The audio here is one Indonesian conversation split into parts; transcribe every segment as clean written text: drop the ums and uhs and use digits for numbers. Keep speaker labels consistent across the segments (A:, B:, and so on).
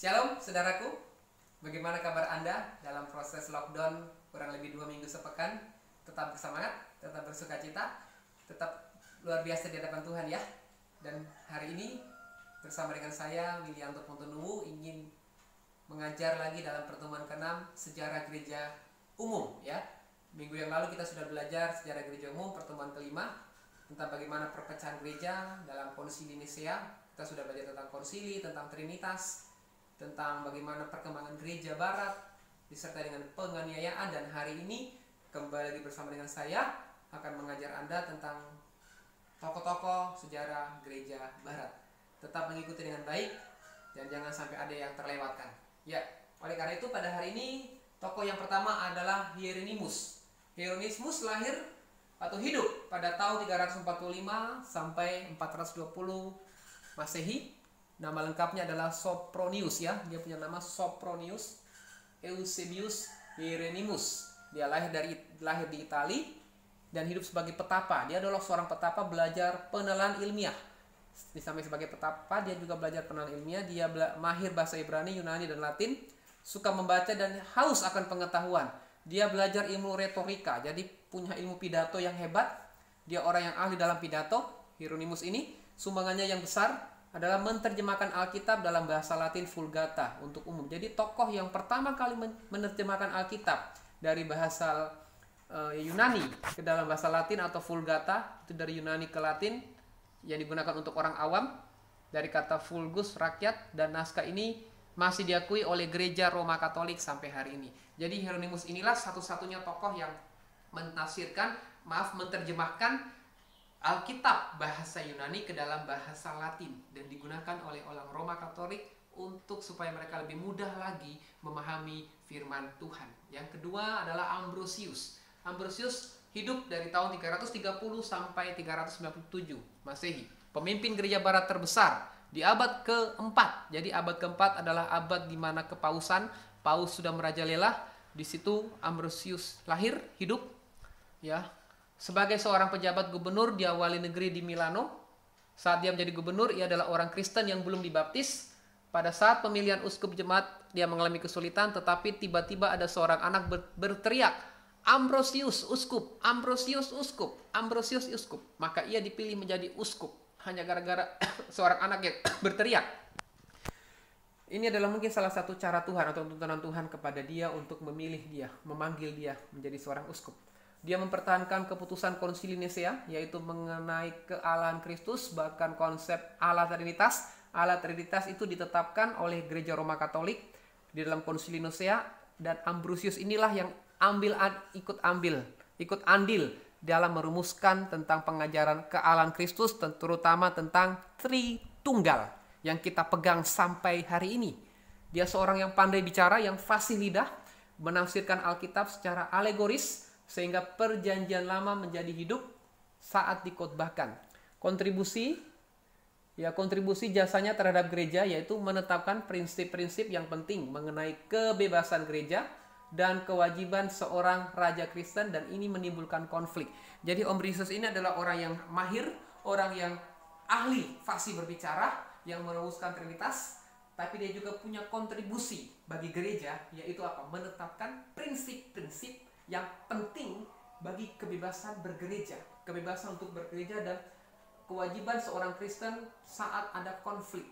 A: Shalom saudaraku, bagaimana kabar Anda dalam proses lockdown kurang lebih 2 minggu sepekan? Tetap bersemangat, tetap bersuka cita, tetap luar biasa di hadapan Tuhan ya. Dan hari ini bersama dengan saya William Pontonuwu ingin mengajar lagi dalam pertemuan ke-6 sejarah gereja umum ya. Minggu yang lalu kita sudah belajar sejarah gereja umum pertemuan ke-5 tentang bagaimana perpecahan gereja dalam konsili Nisea. Kita sudah belajar tentang konsili, tentang Trinitas, tentang bagaimana perkembangan gereja barat disertai dengan penganiayaan. Dan hari ini kembali lagi bersama dengan saya akan mengajar Anda tentang tokoh-tokoh sejarah gereja barat. Tetap mengikuti dengan baik dan jangan sampai ada yang terlewatkan ya. Oleh karena itu pada hari ini tokoh yang pertama adalah Hieronymus. Hieronymus lahir atau hidup pada tahun 345 sampai 420 Masehi. Nama lengkapnya adalah Sopronius ya. Dia punya nama Sopronius Eusebius Hieronymus. Dia lahir di Italia dan hidup sebagai petapa. Dia adalah seorang petapa, belajar penelitian ilmiah. Di samping sebagai petapa, dia juga belajar penelitian ilmiah. Dia mahir bahasa Ibrani, Yunani dan Latin. Suka membaca dan haus akan pengetahuan. Dia belajar ilmu retorika, jadi punya ilmu pidato yang hebat. Dia orang yang ahli dalam pidato. Hieronymus ini sumbangannya yang besar adalah menerjemahkan Alkitab dalam bahasa Latin Vulgata untuk umum. Jadi tokoh yang pertama kali menerjemahkan Alkitab dari bahasa Yunani ke dalam bahasa Latin atau Vulgata, itu dari Yunani ke Latin yang digunakan untuk orang awam, dari kata vulgus rakyat, dan naskah ini masih diakui oleh gereja Roma Katolik sampai hari ini. Jadi Hieronymus inilah satu-satunya tokoh yang menerjemahkan Alkitab bahasa Yunani ke dalam bahasa Latin dan digunakan oleh orang Roma Katolik untuk supaya mereka lebih mudah lagi memahami firman Tuhan. Yang kedua adalah Ambrosius. Ambrosius hidup dari tahun 330 sampai 397 Masehi. Pemimpin gereja barat terbesar di abad keempat. Jadi abad keempat adalah abad di mana kepausan, paus sudah merajalela. Di situ Ambrosius lahir, hidup ya. Sebagai seorang pejabat gubernur di wali negeri di Milano. Saat dia menjadi gubernur, ia adalah orang Kristen yang belum dibaptis. Pada saat pemilihan uskup jemaat, dia mengalami kesulitan, tetapi tiba-tiba ada seorang anak berteriak, Ambrosius uskup, Ambrosius uskup, Ambrosius uskup. Maka ia dipilih menjadi uskup hanya gara-gara seorang anak yang berteriak. Ini adalah mungkin salah satu cara Tuhan atau tuntunan Tuhan kepada dia untuk memilih dia, memanggil dia menjadi seorang uskup. Dia mempertahankan keputusan konsili Nisea, yaitu mengenai kealahan Kristus, bahkan konsep Allah Trinitas. Allah Trinitas itu ditetapkan oleh gereja Roma Katolik di dalam konsili Nisea, dan Ambrosius inilah yang ikut andil dalam merumuskan tentang pengajaran kealahan Kristus, terutama tentang Tritunggal yang kita pegang sampai hari ini. Dia seorang yang pandai bicara, yang fasih lidah, menafsirkan Alkitab secara alegoris, sehingga perjanjian lama menjadi hidup saat dikhotbahkan. Kontribusi jasanya terhadap gereja yaitu menetapkan prinsip-prinsip yang penting mengenai kebebasan gereja dan kewajiban seorang raja Kristen, dan ini menimbulkan konflik. Jadi Ambrosius ini adalah orang yang mahir, orang yang ahli fasih berbicara, yang merumuskan Trinitas, tapi dia juga punya kontribusi bagi gereja, yaitu apa? Menetapkan prinsip-prinsip yang penting bagi kebebasan bergereja, kebebasan untuk bergereja dan kewajiban seorang Kristen saat ada konflik.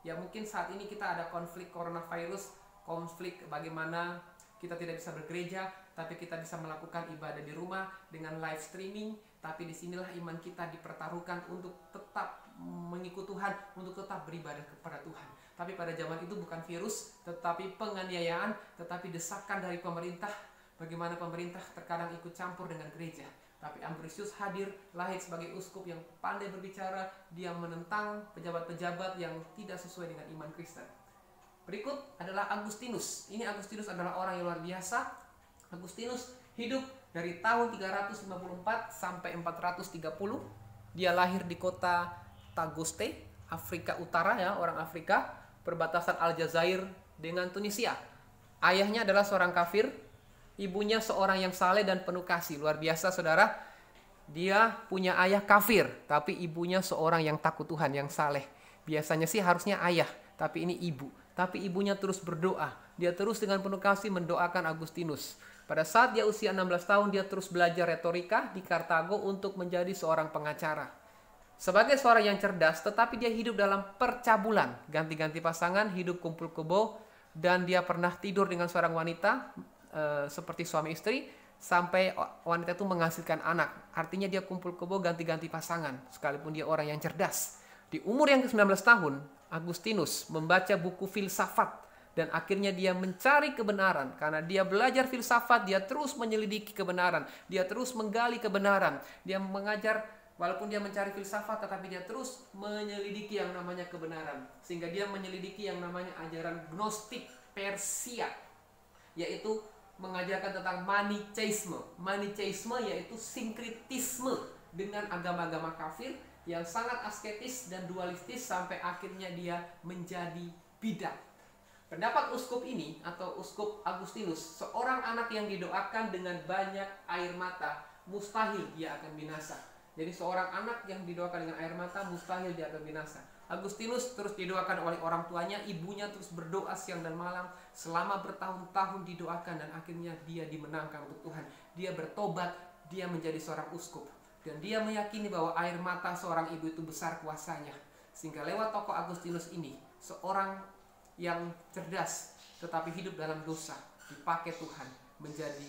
A: Ya mungkin saat ini kita ada konflik coronavirus, konflik bagaimana kita tidak bisa bergereja, tapi kita bisa melakukan ibadah di rumah dengan live streaming. Tapi disinilah iman kita dipertaruhkan untuk tetap mengikuti Tuhan, untuk tetap beribadah kepada Tuhan. Tapi pada zaman itu bukan virus, tetapi penganiayaan, tetapi desakan dari pemerintah. Bagaimana pemerintah terkadang ikut campur dengan gereja. Tapi Ambrosius hadir, lahir sebagai uskup yang pandai berbicara. Dia menentang pejabat-pejabat yang tidak sesuai dengan iman Kristen. Berikut adalah Agustinus. Ini Agustinus adalah orang yang luar biasa. Agustinus hidup dari tahun 354 sampai 430. Dia lahir di kota Tagoste, Afrika Utara ya, orang Afrika, perbatasan Aljazair dengan Tunisia. Ayahnya adalah seorang kafir. Ibunya seorang yang saleh dan penuh kasih. Luar biasa saudara. Dia punya ayah kafir, tapi ibunya seorang yang takut Tuhan, yang saleh. Biasanya sih harusnya ayah, tapi ini ibu. tapi ibunya terus berdoa. Dia terus dengan penuh kasih mendoakan Agustinus. Pada saat dia usia 16 tahun, dia terus belajar retorika di Kartago untuk menjadi seorang pengacara. Sebagai seorang yang cerdas, tetapi dia hidup dalam percabulan, ganti-ganti pasangan, hidup kumpul kebo, dan dia pernah tidur dengan seorang wanita seperti suami istri, sampai wanita itu menghasilkan anak. Artinya dia kumpul kebo, ganti-ganti pasangan, sekalipun dia orang yang cerdas. Di umur yang ke-19 tahun, Agustinus membaca buku filsafat, dan akhirnya dia mencari kebenaran. Karena dia belajar filsafat, dia terus menyelidiki kebenaran, dia terus menggali kebenaran, dia mengajar. Walaupun dia mencari filsafat, tetapi dia terus menyelidiki yang namanya kebenaran. Sehingga dia menyelidiki yang namanya ajaran Gnostik Persia, yaitu mengajarkan tentang manicheisme. Manicheisme yaitu sinkritisme dengan agama-agama kafir yang sangat asketis dan dualistis, sampai akhirnya dia menjadi bidat. Pendapat uskup ini atau uskup Agustinus, seorang anak yang didoakan dengan banyak air mata, mustahil dia akan binasa. Jadi seorang anak yang didoakan dengan air mata, mustahil dia akan binasa. Agustinus terus didoakan oleh orang tuanya, ibunya terus berdoa siang dan malam, selama bertahun-tahun didoakan, dan akhirnya dia dimenangkan untuk Tuhan. Dia bertobat, dia menjadi seorang uskup. Dan dia meyakini bahwa air mata seorang ibu itu besar kuasanya. Sehingga lewat tokoh Agustinus ini, seorang yang cerdas tetapi hidup dalam dosa, dipakai Tuhan menjadi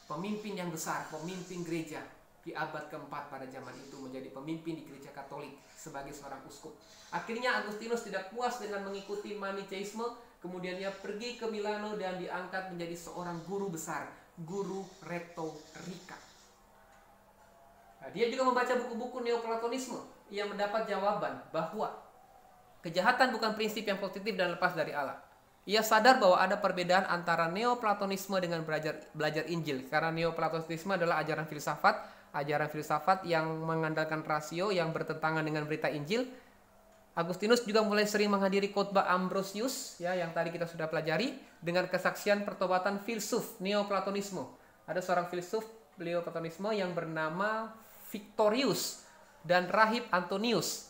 A: pemimpin yang besar, pemimpin gereja di abad keempat pada zaman itu, menjadi pemimpin di gereja Katolik sebagai seorang uskup. Akhirnya Agustinus tidak puas dengan mengikuti manicheisme, kemudian dia pergi ke Milano dan diangkat menjadi seorang guru besar, guru retorika. Nah, dia juga membaca buku-buku Neoplatonisme. Ia mendapat jawaban bahwa kejahatan bukan prinsip yang positif dan lepas dari Allah. Ia sadar bahwa ada perbedaan antara Neoplatonisme dengan belajar Injil. Karena Neoplatonisme adalah ajaran filsafat yang mengandalkan rasio, yang bertentangan dengan berita Injil. Agustinus juga mulai sering menghadiri khotbah Ambrosius, ya, yang tadi kita sudah pelajari, dengan kesaksian pertobatan filsuf Neoplatonisme. Ada seorang filsuf Neoplatonisme yang bernama Victorius dan rahib Antonius.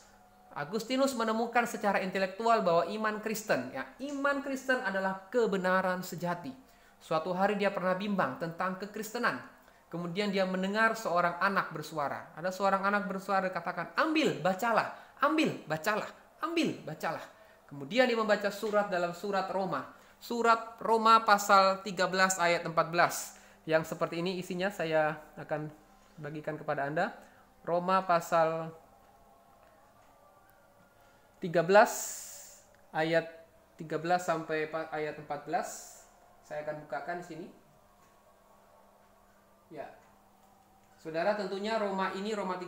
A: Agustinus menemukan secara intelektual bahwa iman Kristen adalah kebenaran sejati. Suatu hari dia pernah bimbang tentang kekristenan. Kemudian dia mendengar seorang anak bersuara. Ada seorang anak bersuara katakan, ambil, bacalah, ambil, bacalah, ambil, bacalah. Kemudian dia membaca surat dalam surat Roma. Surat Roma pasal 13 ayat 14. Yang seperti ini isinya, saya akan bagikan kepada Anda. Roma pasal 13 ayat 13 sampai ayat 14. Saya akan bukakan di sini. Ya. Saudara, tentunya Roma 13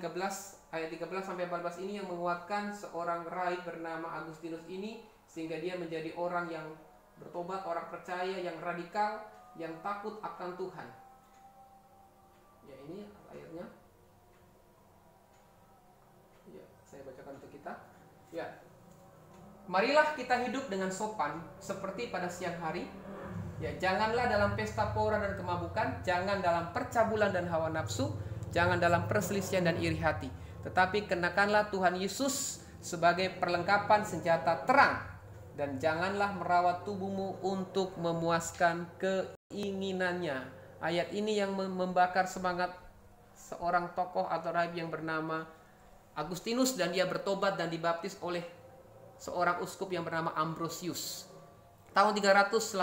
A: ayat 13 sampai 14 ini yang menguatkan seorang rahib bernama Agustinus ini, sehingga dia menjadi orang yang bertobat, orang percaya, yang radikal, yang takut akan Tuhan. Ya, ini ayatnya. Ya, saya bacakan untuk kita. Ya. Marilah kita hidup dengan sopan seperti pada siang hari. Ya, janganlah dalam pesta pora dan kemabukan, jangan dalam percabulan dan hawa nafsu, jangan dalam perselisihan dan iri hati. Tetapi kenakanlah Tuhan Yesus sebagai perlengkapan senjata terang, dan janganlah merawat tubuhmu untuk memuaskan keinginannya. Ayat ini yang membakar semangat seorang tokoh atau rahib yang bernama Agustinus, dan dia bertobat dan dibaptis oleh seorang uskup yang bernama Ambrosius. Tahun 388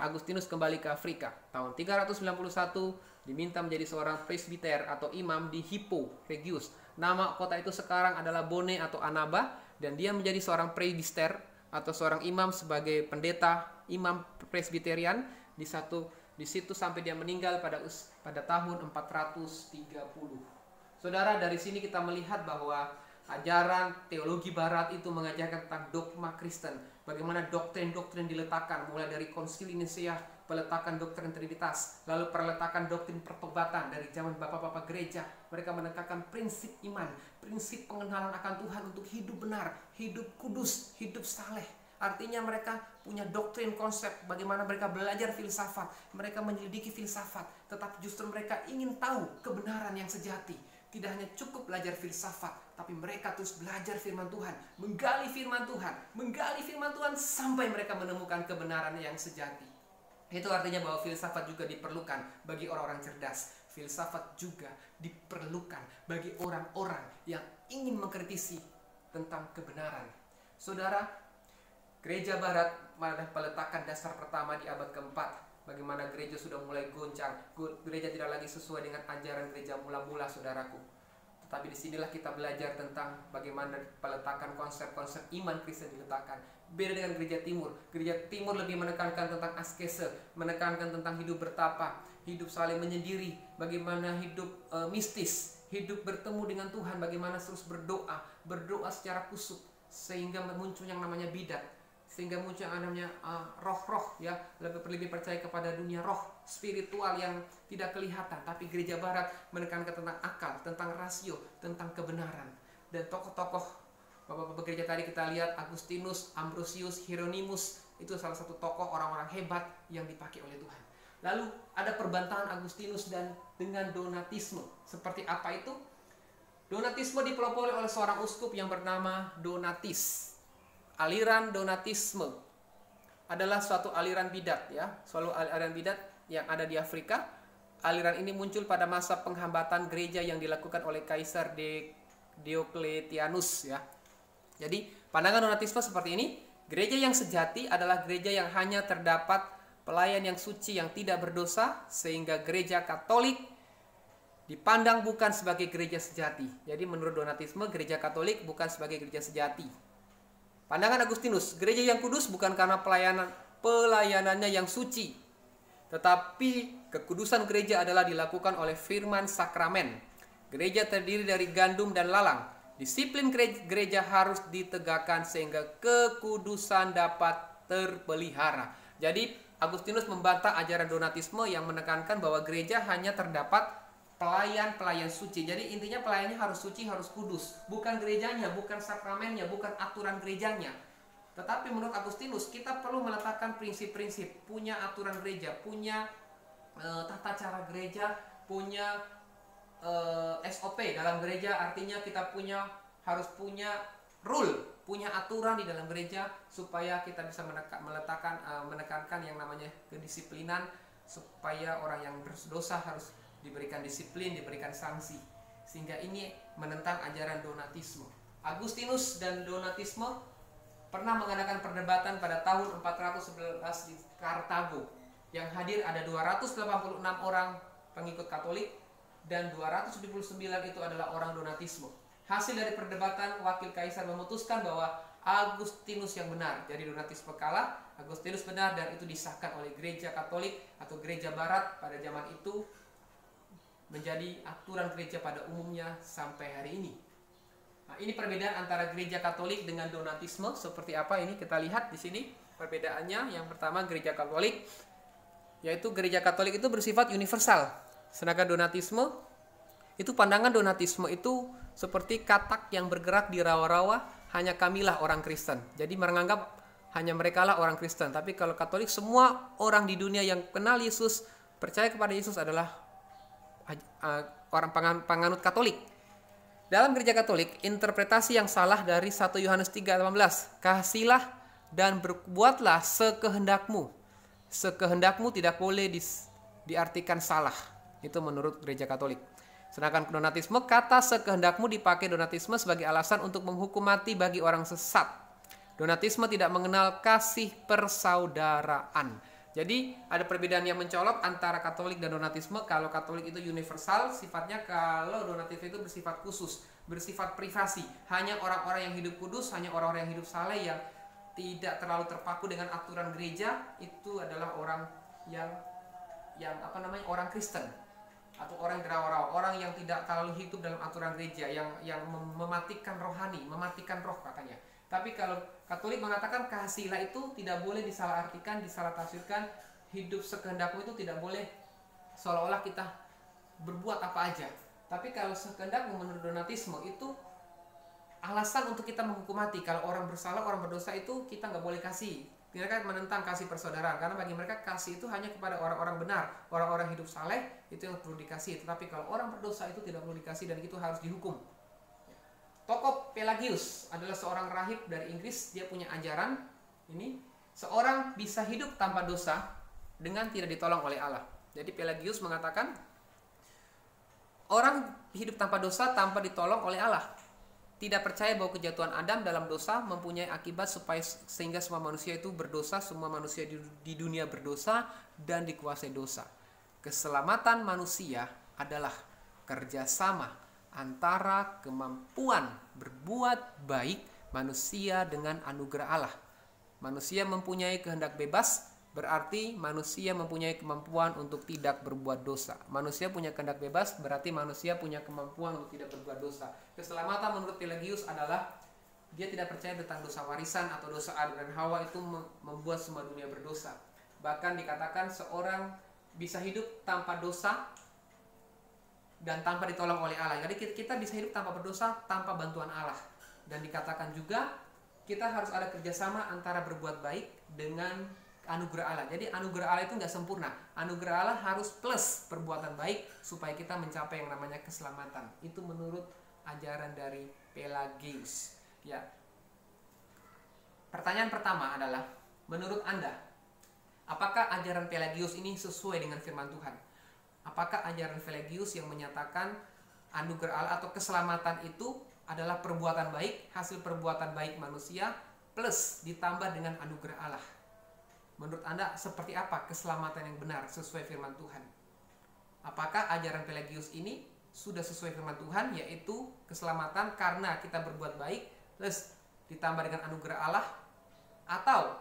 A: Agustinus kembali ke Afrika. Tahun 391 diminta menjadi seorang presbiter atau imam di Hippo Regius. Nama kota itu sekarang adalah Bone atau Annaba, dan dia menjadi seorang presbiter atau seorang imam sebagai pendeta imam presbiterian di situ sampai dia meninggal pada tahun 430. Saudara, dari sini kita melihat bahwa ajaran teologi barat itu mengajarkan tentang dogma Kristen, bagaimana doktrin-doktrin diletakkan, mulai dari Konsili Nisea, peletakan doktrin Trinitas, lalu perletakan doktrin pertobatan dari zaman bapak-bapak gereja. Mereka menekankan prinsip iman, prinsip pengenalan akan Tuhan untuk hidup benar, hidup kudus, hidup saleh. Artinya mereka punya doktrin konsep bagaimana mereka belajar filsafat, mereka menyelidiki filsafat, tetapi justru mereka ingin tahu kebenaran yang sejati. tidak hanya cukup belajar filsafat, tapi mereka terus belajar firman Tuhan, menggali firman Tuhan sampai mereka menemukan kebenaran yang sejati. Itu artinya bahwa filsafat juga diperlukan bagi orang-orang cerdas. Filsafat juga diperlukan bagi orang-orang yang ingin mengkritisi tentang kebenaran. Saudara, gereja barat pada peletakan dasar pertama di abad keempat, bagaimana gereja sudah mulai goncang. Gereja tidak lagi sesuai dengan ajaran gereja mula-mula, saudaraku. Tetapi disinilah kita belajar tentang bagaimana peletakan konsep-konsep iman Kristen diletakkan. Beda dengan gereja timur. Gereja timur lebih menekankan tentang askese, menekankan tentang hidup bertapa, hidup saling menyendiri, bagaimana hidup mistis, hidup bertemu dengan Tuhan, bagaimana terus berdoa secara kusuk, sehingga muncul yang namanya bidat, sehingga muncul yang namanya roh-roh, ya, lebih percaya kepada dunia roh spiritual yang tidak kelihatan. Tapi gereja barat menekankan tentang akal, tentang rasio, tentang kebenaran. Dan tokoh-tokoh bapak-bapak gereja tadi kita lihat, Agustinus, Ambrosius, Hieronymus, itu salah satu tokoh orang-orang hebat yang dipakai oleh Tuhan. Lalu ada perbantahan Agustinus dengan Donatisme. Seperti apa itu? Donatisme dipelopori oleh seorang uskup yang bernama Donatis. Aliran Donatisme adalah suatu aliran bidat, ya, suatu aliran bidat yang ada di Afrika. Aliran ini muncul pada masa penghambatan gereja yang dilakukan oleh Kaisar Diocletianus, ya. Jadi pandangan Donatisme seperti ini. Gereja yang sejati adalah gereja yang hanya terdapat pelayan yang suci yang tidak berdosa, sehingga gereja Katolik dipandang bukan sebagai gereja sejati. Jadi menurut Donatisme, gereja Katolik bukan sebagai gereja sejati. Pandangan Agustinus, gereja yang kudus bukan karena pelayanannya yang suci, tetapi kekudusan gereja adalah dilakukan oleh firman sakramen. Gereja terdiri dari gandum dan lalang. Disiplin gereja harus ditegakkan sehingga kekudusan dapat terpelihara. Jadi Agustinus membantah ajaran Donatisme yang menekankan bahwa gereja hanya terdapat pelayan-pelayan suci. Jadi intinya pelayannya harus suci, harus kudus. Bukan gerejanya, bukan sakramennya, bukan aturan gerejanya. Tetapi menurut Agustinus, kita perlu meletakkan prinsip-prinsip, punya aturan gereja, punya tata cara gereja, punya SOP dalam gereja. Artinya kita harus punya rule, punya aturan di dalam gereja, supaya kita bisa menekankan yang namanya kedisiplinan, supaya orang yang berdosa harus diberikan disiplin, diberikan sanksi. Sehingga ini menentang ajaran Donatisme. Agustinus dan Donatisme pernah mengadakan perdebatan pada tahun 411 di Kartago. Yang hadir ada 286 orang pengikut Katolik dan 279 itu adalah orang Donatisme. Hasil dari perdebatan, wakil kaisar memutuskan bahwa Agustinus yang benar. Jadi Donatisme kalah, Agustinus benar, dan itu disahkan oleh gereja Katolik atau gereja barat pada zaman itu, menjadi aturan gereja pada umumnya sampai hari ini. Nah, ini perbedaan antara gereja Katolik dengan Donatisme. Seperti apa ini kita lihat di sini perbedaannya. Yang pertama, gereja Katolik, yaitu gereja Katolik itu bersifat universal. Sedangkan Donatisme, itu pandangan Donatisme itu seperti katak yang bergerak di rawa-rawa, hanya kamilah orang Kristen. Jadi menganggap hanya merekalah orang Kristen. Tapi kalau Katolik, semua orang di dunia yang kenal Yesus, percaya kepada Yesus adalah orang penganut Katolik. Dalam gereja Katolik, interpretasi yang salah dari 1 Yohanes 3:18, "Kasihilah dan berbuatlah sekehendakmu." Sekehendakmu tidak boleh diartikan salah. Itu menurut gereja Katolik. Sedangkan Donatisme, kata sekehendakmu dipakai Donatisme sebagai alasan untuk menghukum mati bagi orang sesat. Donatisme tidak mengenal kasih persaudaraan. Jadi ada perbedaan yang mencolok antara Katolik dan Donatisme. Kalau Katolik itu universal sifatnya, kalau Donatisme itu bersifat khusus, bersifat privasi. Hanya orang-orang yang hidup kudus, hanya orang-orang yang hidup saleh, yang tidak terlalu terpaku dengan aturan gereja, itu adalah orang yang orang Kristen atau orang rawa-rawa, orang yang tidak terlalu hidup dalam aturan gereja, yang mematikan rohani, mematikan roh katanya. Tapi kalau Katolik mengatakan kasihilah itu tidak boleh disalahartikan, disalah tafsirkan. Hidup sekehendakmu itu tidak boleh seolah-olah kita berbuat apa aja. Tapi kalau sekehendakmu menurut Donatisme itu alasan untuk kita menghukum mati. Kalau orang bersalah, orang berdosa itu kita nggak boleh kasih. Mereka menentang kasih persaudaraan karena bagi mereka kasih itu hanya kepada orang-orang benar, orang-orang hidup saleh itu yang perlu dikasih. Tetapi kalau orang berdosa itu tidak perlu dikasih dan itu harus dihukum. Tokoh Pelagius adalah seorang rahib dari Inggris. Dia punya ajaran ini, seorang bisa hidup tanpa dosa dengan tidak ditolong oleh Allah. Jadi Pelagius mengatakan orang hidup tanpa dosa tanpa ditolong oleh Allah. Tidak percaya bahwa kejatuhan Adam dalam dosa mempunyai akibat sehingga semua manusia itu berdosa, semua manusia di dunia berdosa dan dikuasai dosa. Keselamatan manusia adalah kerjasama antara kemampuan berbuat baik manusia dengan anugerah Allah. Manusia mempunyai kehendak bebas, berarti manusia mempunyai kemampuan untuk tidak berbuat dosa. Manusia punya kehendak bebas, berarti manusia punya kemampuan untuk tidak berbuat dosa. Keselamatan menurut Pelagius adalah dia tidak percaya tentang dosa warisan atau dosa Adam dan Hawa itu membuat semua dunia berdosa. Bahkan dikatakan seorang bisa hidup tanpa dosa dan tanpa ditolong oleh Allah. Jadi kita bisa hidup tanpa berdosa tanpa bantuan Allah. Dan dikatakan juga kita harus ada kerjasama antara berbuat baik dengan anugerah Allah. Jadi anugerah Allah itu nggak sempurna. Anugerah Allah harus plus perbuatan baik supaya kita mencapai yang namanya keselamatan. Itu menurut ajaran dari Pelagius. Ya. Pertanyaan pertama adalah, menurut Anda, apakah ajaran Pelagius ini sesuai dengan firman Tuhan? Apakah ajaran Pelagius yang menyatakan anugerah Allah atau keselamatan itu adalah perbuatan baik, hasil perbuatan baik manusia plus ditambah dengan anugerah Allah? Menurut Anda seperti apa keselamatan yang benar sesuai firman Tuhan? Apakah ajaran Pelagius ini sudah sesuai firman Tuhan, yaitu keselamatan karena kita berbuat baik plus ditambah dengan anugerah Allah? Atau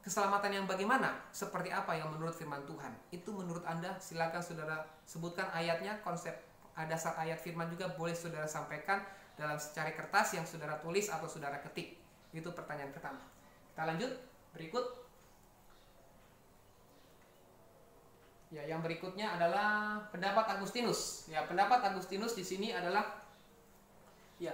A: keselamatan yang bagaimana? Seperti apa yang menurut firman Tuhan? Itu menurut Anda, silakan saudara sebutkan ayatnya, konsep dasar ayat firman juga boleh saudara sampaikan dalam secari kertas yang saudara tulis atau saudara ketik. Itu pertanyaan pertama. Kita lanjut, berikut. Ya, yang berikutnya adalah pendapat Agustinus. Ya, pendapat Agustinus di sini adalah ya,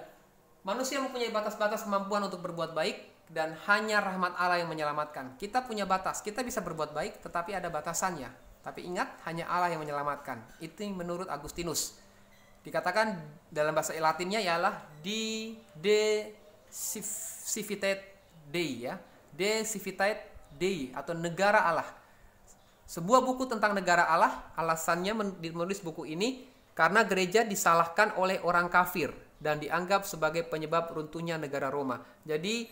A: manusia mempunyai batas-batas kemampuan untuk berbuat baik dan hanya rahmat Allah yang menyelamatkan. Kita punya batas, kita bisa berbuat baik tetapi ada batasannya. Tapi ingat, hanya Allah yang menyelamatkan. Itu menurut Agustinus. Dikatakan dalam bahasa Latinnya ialah de civitate Dei, ya. De civitate Dei atau negara Allah. Sebuah buku tentang negara Allah, alasannya menulis buku ini karena gereja disalahkan oleh orang kafir dan dianggap sebagai penyebab runtuhnya negara Roma. Jadi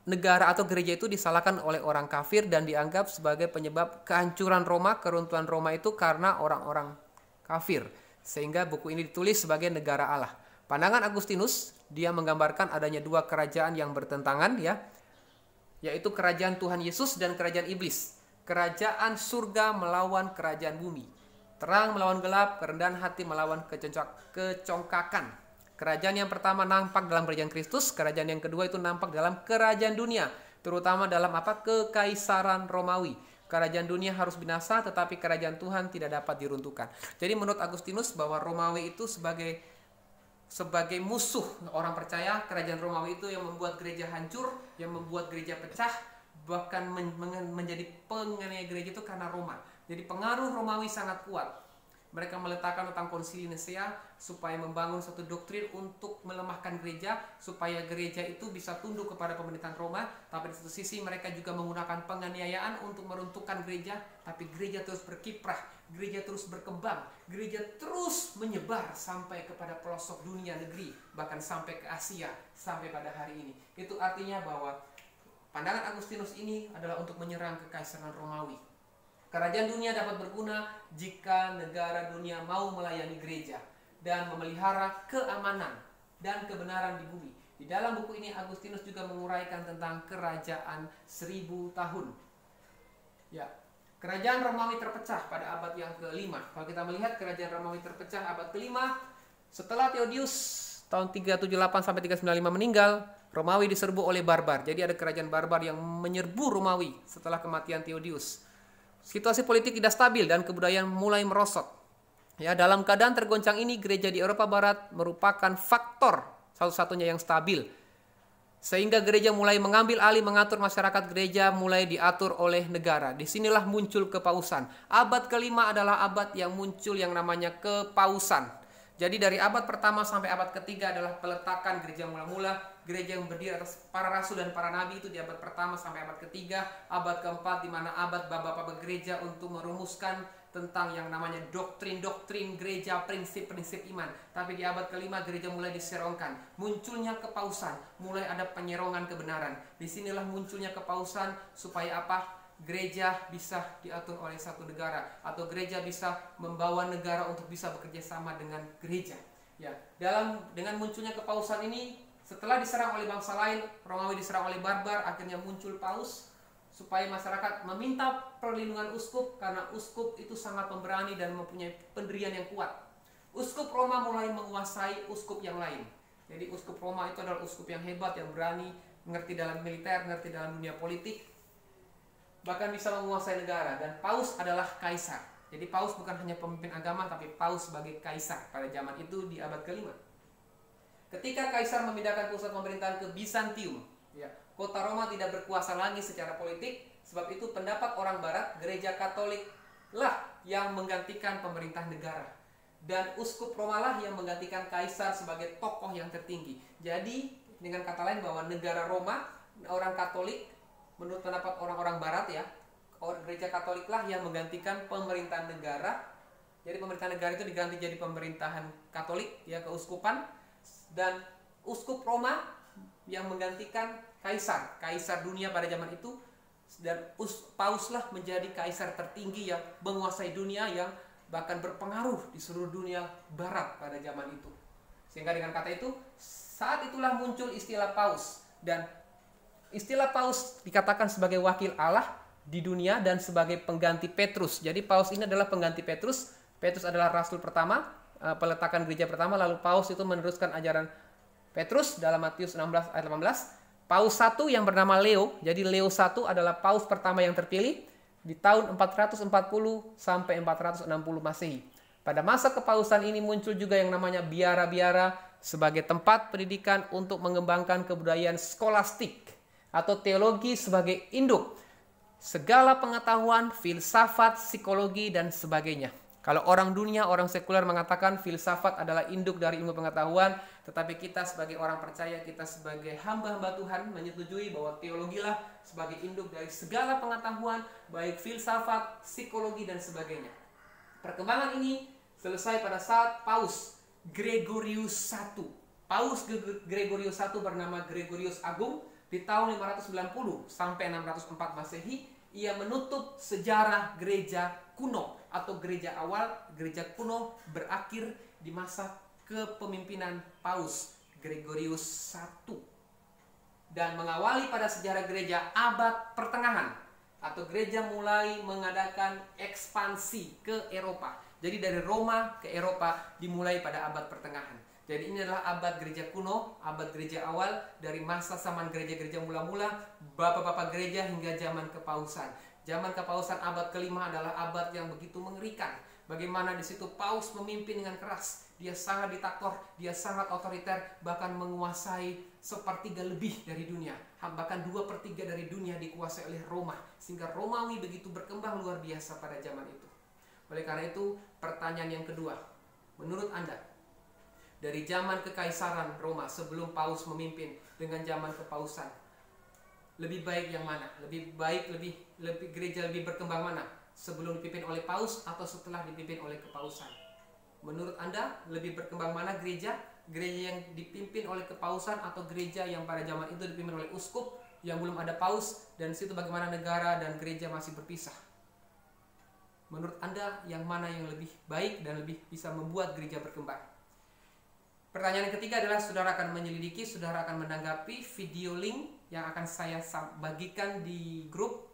A: negara atau gereja itu disalahkan oleh orang kafir dan dianggap sebagai penyebab kehancuran Roma, keruntuhan Roma itu karena orang-orang kafir. Sehingga buku ini ditulis sebagai negara Allah. Pandangan Agustinus, dia menggambarkan adanya dua kerajaan yang bertentangan, ya, yaitu kerajaan Tuhan Yesus dan kerajaan iblis. Kerajaan surga melawan kerajaan bumi. Terang melawan gelap, kerendahan hati melawan kecongkakan. Kerajaan yang pertama nampak dalam kerajaan Kristus, kerajaan yang kedua itu nampak dalam kerajaan dunia, terutama dalam kekaisaran Romawi. Kerajaan dunia harus binasa, tetapi kerajaan Tuhan tidak dapat diruntuhkan. Jadi menurut Agustinus bahwa Romawi itu sebagai musuh orang percaya, kerajaan Romawi itu yang membuat gereja hancur, yang membuat gereja pecah, bahkan menjadi penganiaya gereja itu karena Roma. Jadi pengaruh Romawi sangat kuat. Mereka meletakkan tentang konsili Nisea supaya membangun satu doktrin untuk melemahkan gereja, supaya gereja itu bisa tunduk kepada pemerintahan Roma. Tapi di satu sisi mereka juga menggunakan penganiayaan untuk meruntuhkan gereja. Tapi gereja terus berkiprah, gereja terus berkembang, gereja terus menyebar sampai kepada pelosok dunia negeri, bahkan sampai ke Asia, sampai pada hari ini. Itu artinya bahwa pandangan Agustinus ini adalah untuk menyerang kekaisaran Romawi. Kerajaan dunia dapat berguna jika negara dunia mau melayani gereja dan memelihara keamanan dan kebenaran di bumi. Di dalam buku ini Agustinus juga menguraikan tentang kerajaan 1000 tahun. Ya, kerajaan Romawi terpecah pada abad yang ke-5. Kalau kita melihat kerajaan Romawi terpecah abad ke-5 setelah Theodosius tahun 378 sampai 395 meninggal, Romawi diserbu oleh barbar. Jadi ada kerajaan barbar yang menyerbu Romawi setelah kematian Theodosius. Situasi politik tidak stabil dan kebudayaan mulai merosot. Ya, dalam keadaan tergoncang ini, gereja di Eropa Barat merupakan faktor satu-satunya yang stabil. Sehingga gereja mulai mengambil alih mengatur masyarakat, gereja mulai diatur oleh negara. Disinilah muncul kepausan. Abad kelima adalah abad yang muncul yang namanya kepausan. Jadi dari abad pertama sampai abad ketiga adalah peletakan gereja mula-mula. Gereja yang berdiri atas para rasul dan para nabi itu di abad pertama sampai abad ketiga. Abad keempat di mana abad bapak-bapak gereja untuk merumuskan tentang yang namanya doktrin-doktrin gereja, prinsip-prinsip iman. Tapi di abad kelima gereja mulai diserongkan. Munculnya kepausan, mulai ada penyerongan kebenaran. Disinilah munculnya kepausan supaya apa? Gereja bisa diatur oleh satu negara, atau gereja bisa membawa negara untuk bisa bekerja sama dengan gereja. Ya, dengan munculnya kepausan ini, setelah diserang oleh bangsa lain, Romawi diserang oleh barbar, akhirnya muncul paus supaya masyarakat meminta perlindungan uskup, karena uskup itu sangat pemberani dan mempunyai pendirian yang kuat. Uskup Roma mulai menguasai uskup yang lain. Jadi uskup Roma itu adalah uskup yang hebat, yang berani, mengerti dalam militer, mengerti dalam dunia politik, bahkan bisa menguasai negara. Dan paus adalah kaisar. Jadi paus bukan hanya pemimpin agama, tapi paus sebagai kaisar pada zaman itu di abad kelima. Ketika kaisar memindahkan pusat pemerintahan ke Bizantium, ya, kota Roma tidak berkuasa lagi secara politik. Sebab itu pendapat orang barat, gereja Katolik lah yang menggantikan pemerintah negara, dan uskup Roma lah yang menggantikan kaisar sebagai tokoh yang tertinggi. Jadi dengan kata lain bahwa negara Roma, orang Katolik, menurut pendapat orang-orang barat ya, gereja Katolik lah yang menggantikan pemerintahan negara. Jadi pemerintahan negara itu diganti jadi pemerintahan Katolik ya, keuskupan, dan uskup Roma yang menggantikan kaisar dunia pada zaman itu. Dan paus lah menjadi kaisar tertinggi yang menguasai dunia, yang bahkan berpengaruh di seluruh dunia barat pada zaman itu. Sehingga dengan kata itu, saat itulah muncul istilah paus. Dan istilah paus dikatakan sebagai wakil Allah di dunia dan sebagai pengganti Petrus. Jadi paus ini adalah pengganti Petrus. Petrus adalah rasul pertama, peletakan gereja pertama, lalu paus itu meneruskan ajaran Petrus dalam Matius 16 ayat 18. Paus I yang bernama Leo, jadi Leo I adalah paus pertama yang terpilih di tahun 440 sampai 460 Masehi. Pada masa kepausan ini muncul juga yang namanya biara-biara sebagai tempat pendidikan untuk mengembangkan kebudayaan skolastik atau teologi sebagai induk segala pengetahuan, filsafat, psikologi, dan sebagainya. Kalau orang dunia, orang sekuler mengatakan filsafat adalah induk dari ilmu pengetahuan, tetapi kita sebagai orang percaya, kita sebagai hamba-hamba Tuhan menyetujui bahwa teologilah sebagai induk dari segala pengetahuan, baik filsafat, psikologi, dan sebagainya. Perkembangan ini selesai pada saat Paus Gregorius I. Paus Gregorius I bernama Gregorius Agung di tahun 590 sampai 604 Masehi. Ia menutup sejarah gereja kuno atau gereja awal. Gereja kuno berakhir di masa kepemimpinan Paus Gregorius I dan mengawali pada sejarah gereja abad pertengahan, atau gereja mulai mengadakan ekspansi ke Eropa. Jadi dari Roma ke Eropa dimulai pada abad pertengahan. Jadi ini adalah abad gereja kuno, abad gereja awal, dari masa zaman gereja-gereja mula-mula, bapak-bapak gereja hingga zaman kepausan. Zaman kepausan abad kelima adalah abad yang begitu mengerikan. Bagaimana di situ Paus memimpin dengan keras. Dia sangat diktator, dia sangat otoriter, bahkan menguasai 1/3 lebih dari dunia. Bahkan 2/3 dari dunia dikuasai oleh Roma. Sehingga Romawi begitu berkembang luar biasa pada zaman itu. Oleh karena itu, pertanyaan yang kedua, menurut Anda, dari zaman kekaisaran Roma sebelum Paus memimpin dengan zaman kepausan, lebih baik yang mana? Lebih baik, gereja lebih berkembang mana? Sebelum dipimpin oleh Paus atau setelah dipimpin oleh kepausan? Menurut Anda, lebih berkembang mana gereja? Gereja yang dipimpin oleh kepausan atau gereja yang pada zaman itu dipimpin oleh uskup yang belum ada Paus, dan situ bagaimana negara dan gereja masih berpisah? Menurut Anda, yang mana yang lebih baik dan lebih bisa membuat gereja berkembang? Pertanyaan yang ketiga adalah saudara akan menyelidiki, saudara akan menanggapi video link yang akan saya bagikan di grup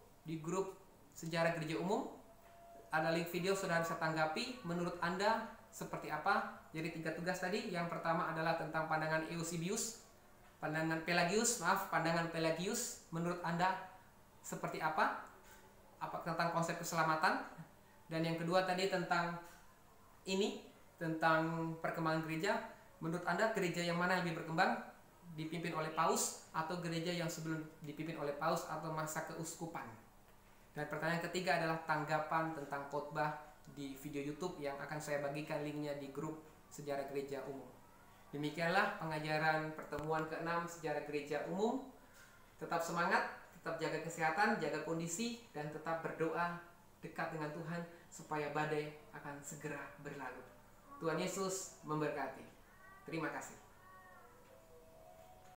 A: Sejarah Gereja Umum. Ada link video, saudara bisa tanggapi. Menurut Anda seperti apa? Jadi 3 tugas tadi. Yang pertama adalah tentang pandangan Eusebius, pandangan Pelagius. Menurut Anda seperti apa? Apa tentang konsep keselamatan? Dan yang kedua tadi tentang tentang perkembangan gereja. Menurut Anda gereja yang mana yang lebih berkembang? dipimpin oleh paus atau gereja yang sebelum dipimpin oleh paus atau masa keuskupan. Dan pertanyaan ketiga adalah tanggapan tentang khotbah di video YouTube yang akan saya bagikan linknya di grup Sejarah Gereja Umum. Demikianlah pengajaran pertemuan ke-6 Sejarah Gereja Umum. Tetap semangat, tetap jaga kesehatan, jaga kondisi, dan tetap berdoa dekat dengan Tuhan supaya badai akan segera berlalu. Tuhan Yesus memberkati. Terima kasih.